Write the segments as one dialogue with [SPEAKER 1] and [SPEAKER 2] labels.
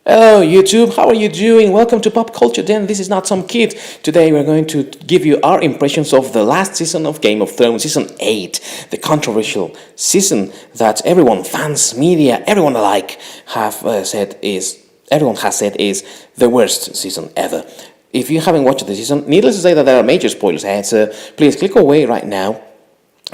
[SPEAKER 1] Hello YouTube, how are you doing? Welcome to Pop Culture Den. This is not some kid. Today we're going to give you our impressions of the last season of Game of Thrones, season 8, the controversial season that everyone, fans, media, everyone alike everyone has said is the worst season ever. If you haven't watched the season, needless to say that there are major spoilers ahead, so please click away right now.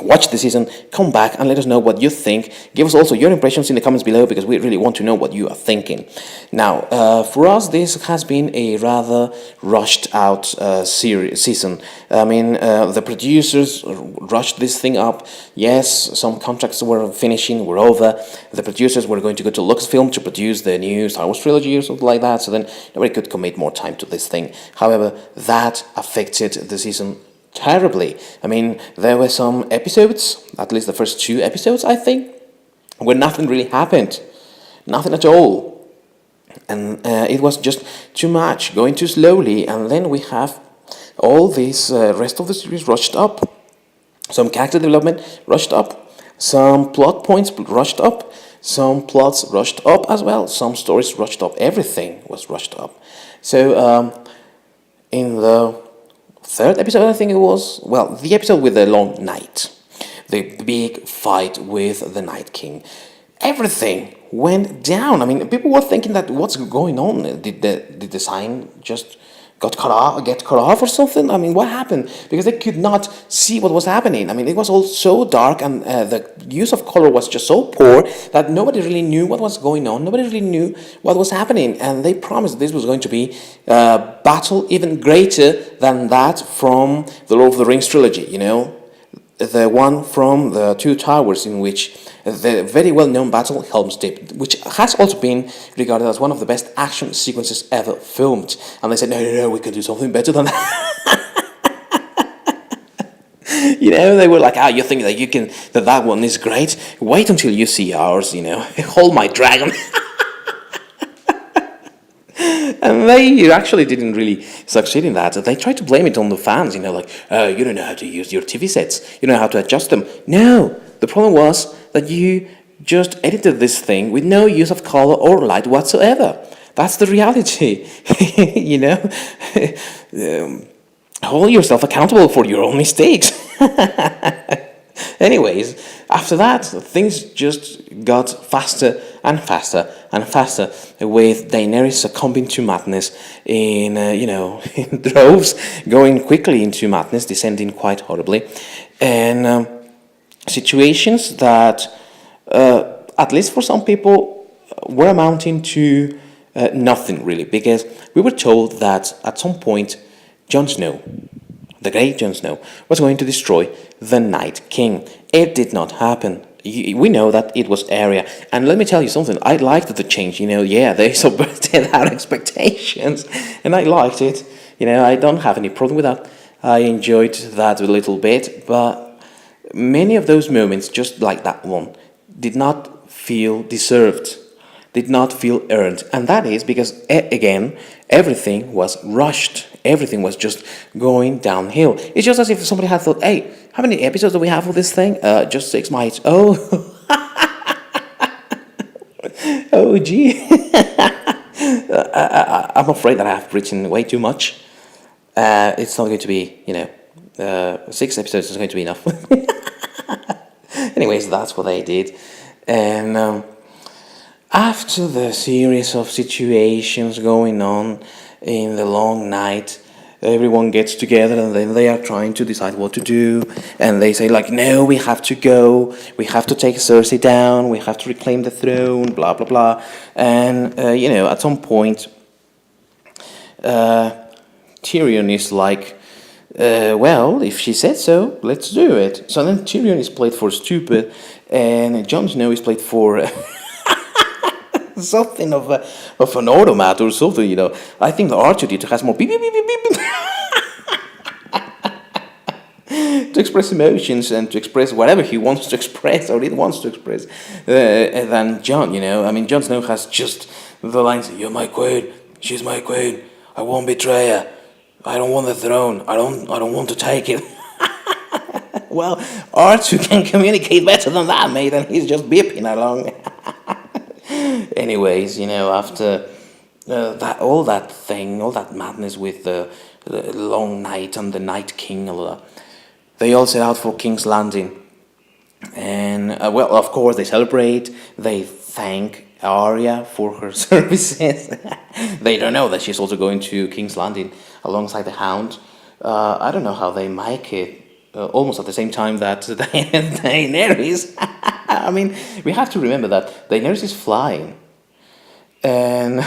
[SPEAKER 1] Watch the season, come back and let us know what you think. Give us also your impressions in the comments below because we really want to know what you are thinking. Now, for us, this has been a rather rushed out season. I mean, the producers rushed this thing up. Yes, some contracts were finishing, were over. The producers were going to go to Lucasfilm to produce the new Star Wars trilogy or something like that, so then nobody could commit more time to this thing. However, that affected the season terribly. I mean, there were some episodes, at least the first 2 episodes, I think, where nothing really happened. Nothing at all. And it was just too much, going too slowly. And then we have all this rest of the series rushed up. Some character development rushed up. Some plot points rushed up. Some plots rushed up as well. Some stories rushed up. Everything was rushed up. So, in the 3rd episode, I think it was, well, the episode with the long night, the big fight with the Night King, everything went down. I mean, people were thinking that what's going on? Did the sign just get cut off or something? I mean, what happened? Because they could not see what was happening. I mean, it was all so dark and the use of color was just so poor that nobody really knew what was going on. Nobody really knew what was happening. And they promised this was going to be a battle even greater than that from the Lord of the Rings trilogy, you know? The one from the 2 towers, in which the very well-known battle, Helm's Deep, which has also been regarded as one of the best action sequences ever filmed. And they said, no, we can do something better than that. You know, they were like, you think that that one is great? Wait until you see ours, you know. Hold my dragon. And they actually didn't really succeed in that. They tried to blame it on the fans, you know, like, you don't know how to use your TV sets. You don't know how to adjust them. No, the problem was that you just edited this thing with no use of color or light whatsoever. That's the reality, you know. Hold yourself accountable for your own mistakes. Anyways, after that, things just got faster and faster and faster, with Daenerys succumbing to madness in, in droves, going quickly into madness, descending quite horribly, and situations that, at least for some people, were amounting to nothing really, because we were told that at some point, Jon Snow, the great Jon Snow, was going to destroy the Night King. It did not happen. We know that it was Arya. And let me tell you something, I liked the change, you know, yeah, they subverted our expectations, and I liked it. You know, I don't have any problem with that. I enjoyed that a little bit, but many of those moments, just like that one, did not feel deserved, did not feel earned. And that is because, again, everything was rushed. Everything was just going downhill. It's just as if somebody had thought, hey, how many episodes do we have for this thing? Just 6 mites. Oh. Oh, gee. I'm afraid that I have written way too much. It's not going to be, 6 episodes is going to be enough. Anyways, that's what they did. And after the series of situations going on in the long night, everyone gets together and then they are trying to decide what to do, and they say like, no, we have to go, we have to take Cersei down, we have to reclaim the throne, blah blah blah. And at some point Tyrion is like, well, if she said so, let's do it. So then Tyrion is played for stupid, and Jon Snow is played for something of an automat or something, you know. I think the R2D2 has more beep beep beep beep beep to express emotions and to express whatever he wants to express or it wants to express than Jon, you know. I mean, Jon Snow has just the lines, you're my queen, she's my queen, I won't betray her, I don't want the throne, I don't want to take it. Well, R2 can communicate better than that, mate, and he's just beeping along. Anyways, after all that madness with the long night and the Night King, all that. They all set out for King's Landing, and well, of course, they celebrate. They thank Arya for her services. They don't know that she's also going to King's Landing alongside the Hound. I don't know how they make it almost at the same time that Daenerys. I mean, we have to remember that Daenerys is flying, and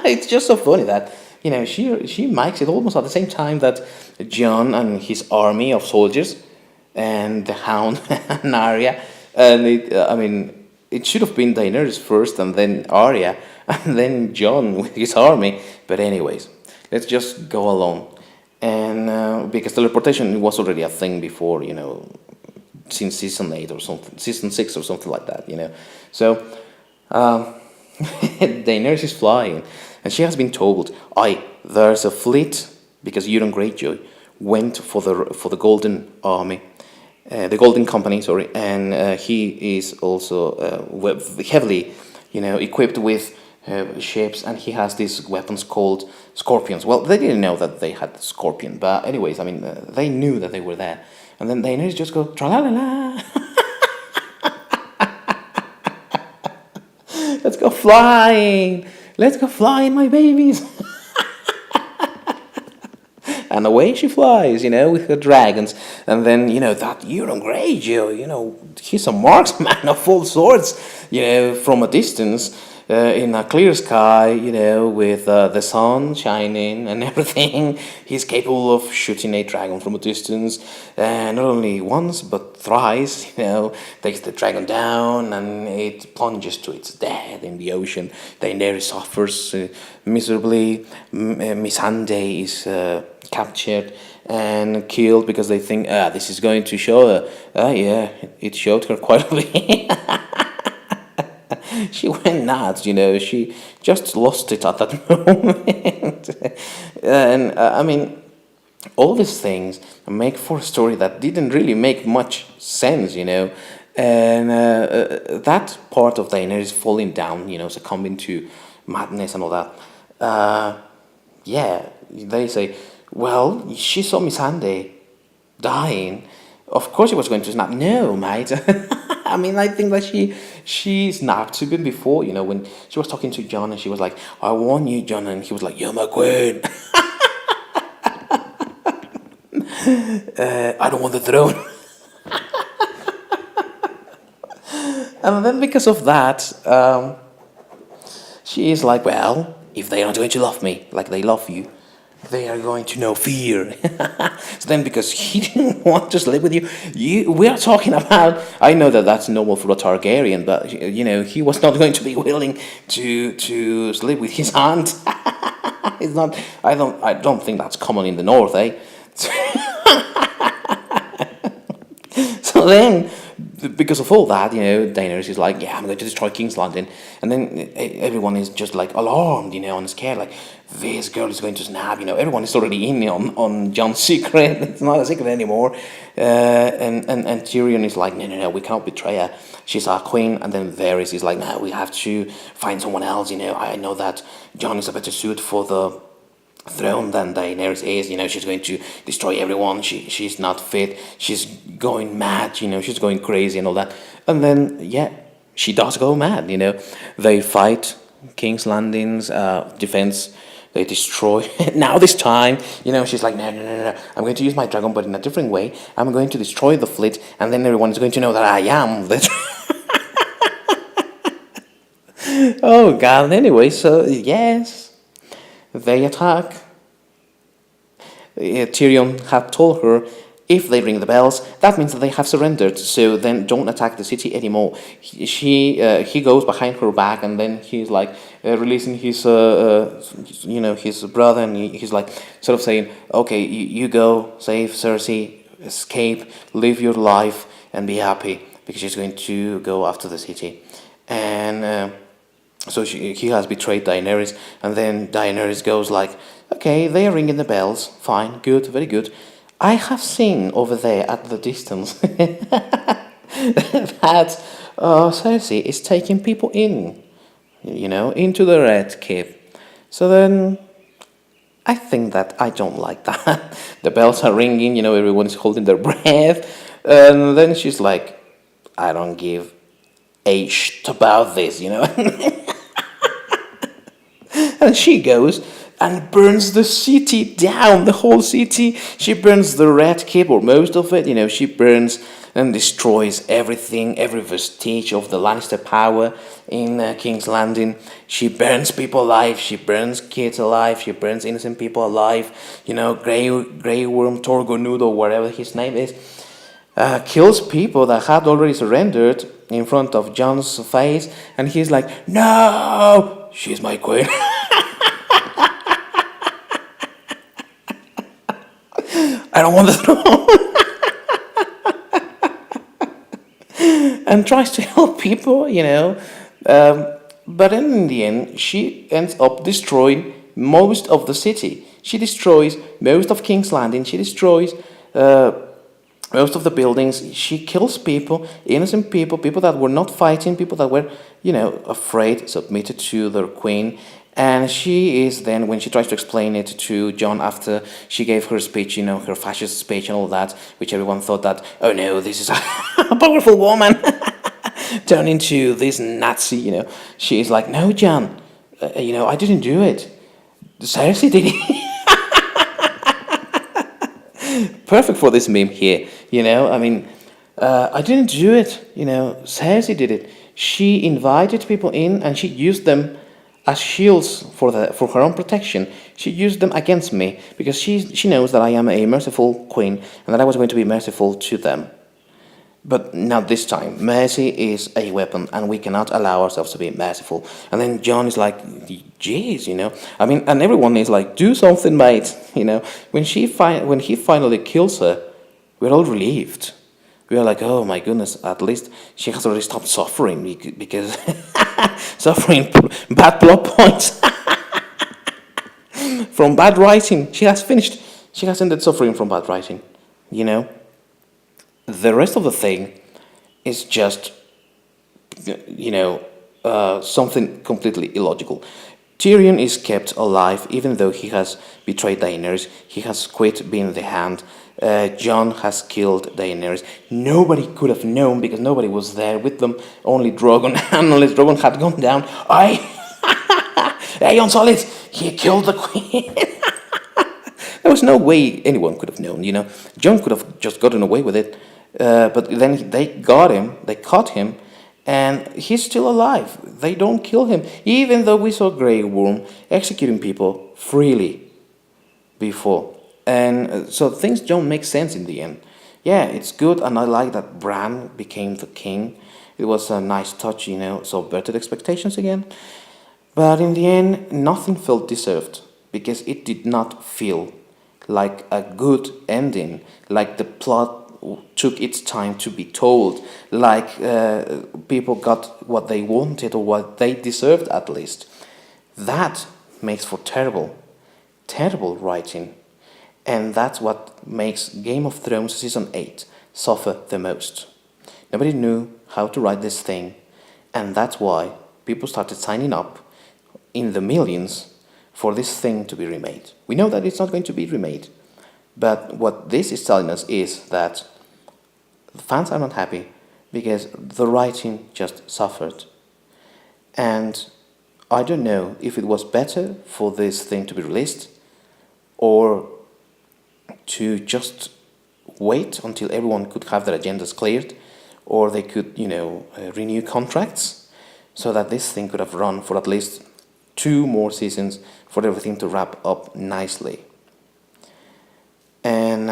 [SPEAKER 1] it's just so funny that she makes it almost at the same time that Jon and his army of soldiers and the Hound and Arya, and I mean, it should have been Daenerys first and then Arya and then Jon with his army. But anyways, let's just go along, and because teleportation was already a thing before, since season 8 or something, season 6 or something like that, So Daenerys is flying, and she has been told, there's a fleet, because Euron Greyjoy went for the Golden Army, the Golden Company, sorry, and he is also heavily, equipped with ships, and he has these weapons called scorpions. Well, they didn't know that they had scorpion, but anyways, I mean, they knew that they were there, and then Daenerys just go tra la la la. Let's go flying! Let's go flying, my babies! And away she flies, with her dragons. And then, that Euron Greyjoy, he's a marksman of all sorts, from a distance, in a clear sky, with the sun shining and everything. He's capable of shooting a dragon from a distance, and not only once, but thrice, takes the dragon down, and it plunges to its death in the ocean. Daenerys suffers miserably. Missandei is captured and killed because they think, this is going to show her. Yeah, it showed her quite a bit. She went nuts, she just lost it at that moment. And I mean, all these things make for a story that didn't really make much sense, And that part of Daenerys falling down, succumbing to madness and all that. Yeah, they say, well, she saw Missandei dying. Of course she was going to snap. No, mate. I mean, I think that she snapped even before, when she was talking to Jon, and she was like, I want you, Jon, and he was like, you're my queen. I don't want the throne. And then because of that, she is like, well, if they are not going to love me like they love you, they are going to know fear. So then, because he didn't want to sleep with you, we are talking about. I know that that's normal for a Targaryen, but he was not going to be willing to sleep with his aunt. It's not. I don't think that's common in the north, eh? So then, because of all that, Daenerys is like, yeah, I'm going to destroy King's Landing. And then everyone is just like alarmed, and scared, like, this girl is going to snap, everyone is already in on Jon's secret. It's not a secret anymore. And Tyrion is like, no, we cannot betray her. She's our queen. And then Varys is like, no, we have to find someone else, I know that Jon is a better suit for the throne than Daenerys is. She's going to destroy everyone. She's not fit. She's going mad. She's going crazy and all that. And then she does go mad. They fight King's Landing's defense. They destroy. Now this time, she's like, no. I'm going to use my dragon, but in a different way. I'm going to destroy the fleet, and then everyone is going to know that I am the. Oh God. Anyway, so yes. They attack. Tyrion had told her, if they ring the bells, that means that they have surrendered. So then don't attack the city anymore. He goes behind her back, and then he's like releasing his his brother, and he's like sort of saying, okay, you go, save Cersei, escape, live your life, and be happy, because she's going to go after the city, and. So he has betrayed Daenerys, and then Daenerys goes like, okay, they are ringing the bells, fine, good, very good. I have seen over there at the distance that Cersei is taking people into the Red Keep. So then I think that I don't like that. The bells are ringing, everyone's holding their breath. And then she's like, I don't give a shit about this. And she goes and burns the city down, the whole city. She burns the Red Keep, or most of it. She burns and destroys everything, every vestige of the Lannister power in King's Landing. She burns people alive. She burns kids alive. She burns innocent people alive. Grey Worm, Torgonudo, whatever his name is, kills people that had already surrendered in front of Jon's face, and he's like, "No, she's my queen." I don't want the throne. And tries to help people. But in the end, she ends up destroying most of the city. She destroys most of King's Landing. She destroys most of the buildings. She kills people, innocent people that were not fighting, people that were, afraid, submitted to their queen. And she is then, when she tries to explain it to Jon after she gave her speech, her fascist speech and all that, which everyone thought that, oh no, this is a powerful woman, turn into this Nazi, She is like, no, Jon, I didn't do it. Cersei did it. Perfect for this meme here, I didn't do it, Cersei did it. She invited people in and she used them as shields for her own protection. She used them against me because she knows that I am a merciful queen and that I was going to be merciful to them. But not this time. Mercy is a weapon, and we cannot allow ourselves to be merciful. And then Jon is like, "Jeez, and everyone is like, do something, mate." When he finally kills her, we're all relieved. We are like, oh my goodness, at least she has already stopped suffering because suffering bad plot points from bad writing. She has finished. She has ended suffering from bad writing. The rest of the thing is just, something completely illogical. Tyrion is kept alive even though he has betrayed Daenerys. He has quit being the Hand. Jon has killed Daenerys. Nobody could have known because nobody was there with them. Only Drogon, and unless Drogon had gone down, hey, on solid, he killed the queen. There was no way anyone could have known. Jon could have just gotten away with it, but then they got him. They caught him. And he's still alive. They don't kill him, even though we saw Grey Worm executing people freely before. And so things don't make sense in the end. Yeah, it's good, and I like that Bran became the king. It was a nice touch, subverted expectations again. But in the end, nothing felt deserved, because it did not feel like a good ending, like the plot took its time to be told, like people got what they wanted or what they deserved at least. That makes for terrible, terrible writing. And that's what makes Game of Thrones Season 8 suffer the most. Nobody knew how to write this thing, and that's why people started signing up in the millions for this thing to be remade. We know that it's not going to be remade, but what this is telling us is that the fans are not happy because the writing just suffered. And I don't know if it was better for this thing to be released or to just wait until everyone could have their agendas cleared, or they could, renew contracts so that this thing could have run for at least 2 more seasons for everything to wrap up nicely. And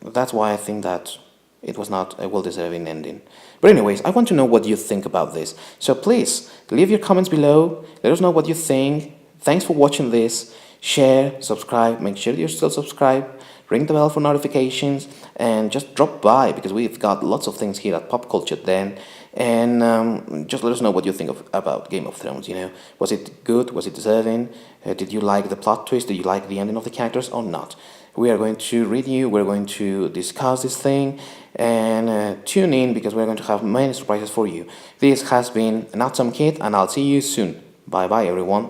[SPEAKER 1] that's why I think that it was not a well-deserving ending. But anyways, I want to know what you think about this. So please, leave your comments below. Let us know what you think. Thanks for watching this. Share, subscribe. Make sure you're still subscribed. Ring the bell for notifications. And just drop by, because we've got lots of things here at Pop Culture Den. And just let us know what you think about Game of Thrones. Was it good? Was it deserving? Did you like the plot twist? Did you like the ending of the characters or not? We are going to read you. We're going to discuss this thing. And tune in, because we're going to have many surprises for you. This has been Not Some Kid, and I'll see you soon. Bye bye, everyone.